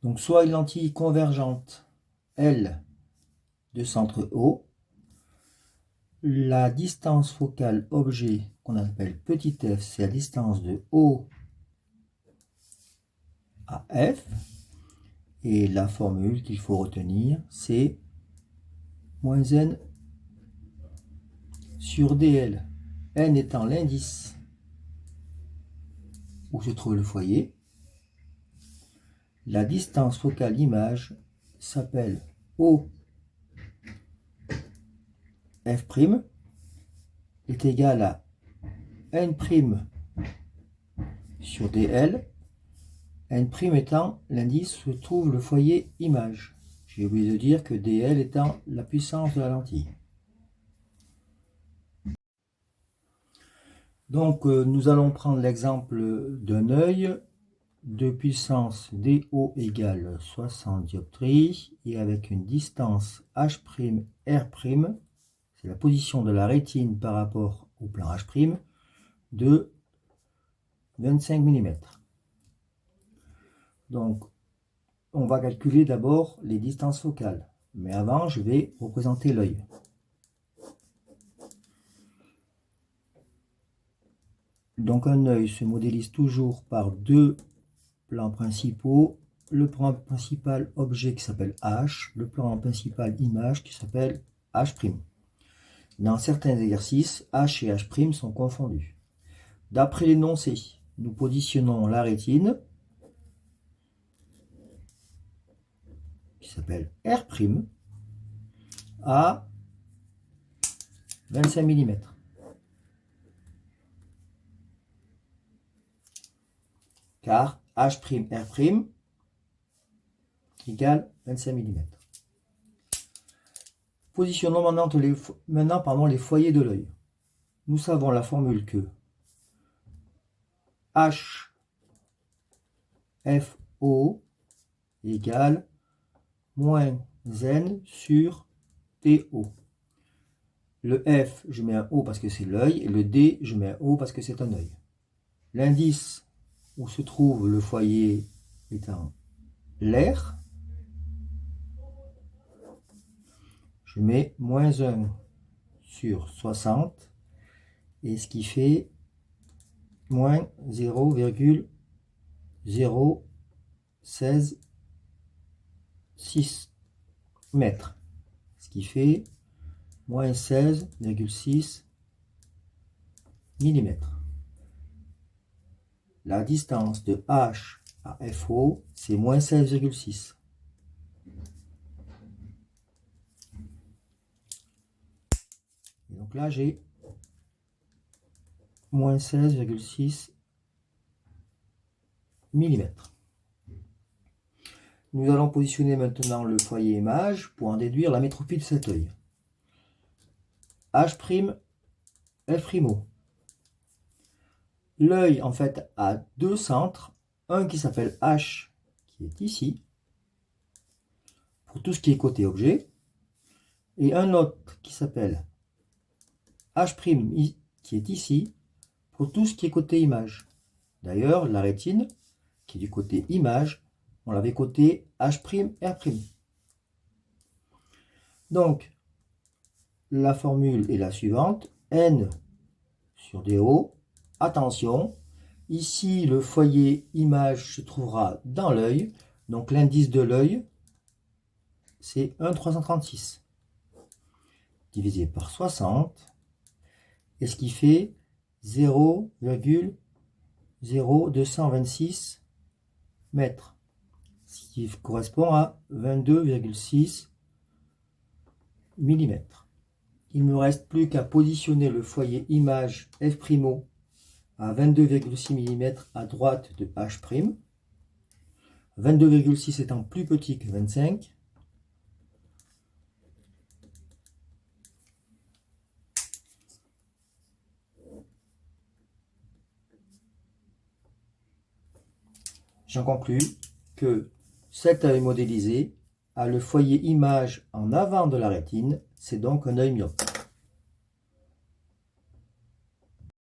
Donc soit une lentille convergente L de centre O, la distance focale objet qu'on appelle petit f, c'est la distance de O à F, et la formule qu'il faut retenir, c'est moins n sur dl, n étant l'indice où se trouve le foyer. La distance focale image s'appelle O f' est égal à n' sur dl, n' étant l'indice où se trouve le foyer image. J'ai oublié de dire que dl étant la puissance de la lentille. Donc nous allons prendre l'exemple d'un œil de puissance DO égale 60 dioptries et avec une distance H', R', c'est la position de la rétine par rapport au plan H', de 25 mm. Donc on va calculer d'abord les distances focales, mais avant je vais représenter l'œil. Donc un œil se modélise toujours par deux plans principaux, le plan principal objet qui s'appelle H, le plan principal image qui s'appelle H'. Dans certains exercices, H et H' sont confondus. D'après l'énoncé, nous positionnons la rétine, qui s'appelle R', à 25 mm. Car H', R' égale 25 mm. Positionnons maintenant les foyers de l'œil. Nous savons la formule que H FO égale moins N sur TO. Le F, je mets un O parce que c'est l'œil, et le D, je mets un O parce que c'est un œil. L'indice où se trouve le foyer étant l'air, je mets moins 1 sur 60, et ce qui fait moins 0,016 mètres, ce qui fait moins 16,6 mm. La distance de H à FO, c'est moins 16,6. Donc là, j'ai moins 16,6 mm. Nous allons positionner maintenant le foyer image pour en déduire la métropie de cet œil. H', F'. L'œil, en fait, a deux centres. Un qui s'appelle H, qui est ici, pour tout ce qui est côté objet. Et un autre qui s'appelle H', qui est ici, pour tout ce qui est côté image. D'ailleurs, la rétine, qui est du côté image, on l'avait côté H', R'. Donc, la formule est la suivante. N sur DO. Attention, ici, le foyer image se trouvera dans l'œil. Donc, l'indice de l'œil, c'est 1,336 divisé par 60. Et ce qui fait 0,0226 mètres. Ce qui correspond à 22,6 mm. Il ne me reste plus qu'à positionner le foyer image F' à 22,6 mm à droite de H'. 22,6 étant plus petit que 25. J'en conclus que cet œil modélisé a le foyer image en avant de la rétine, c'est donc un œil myope.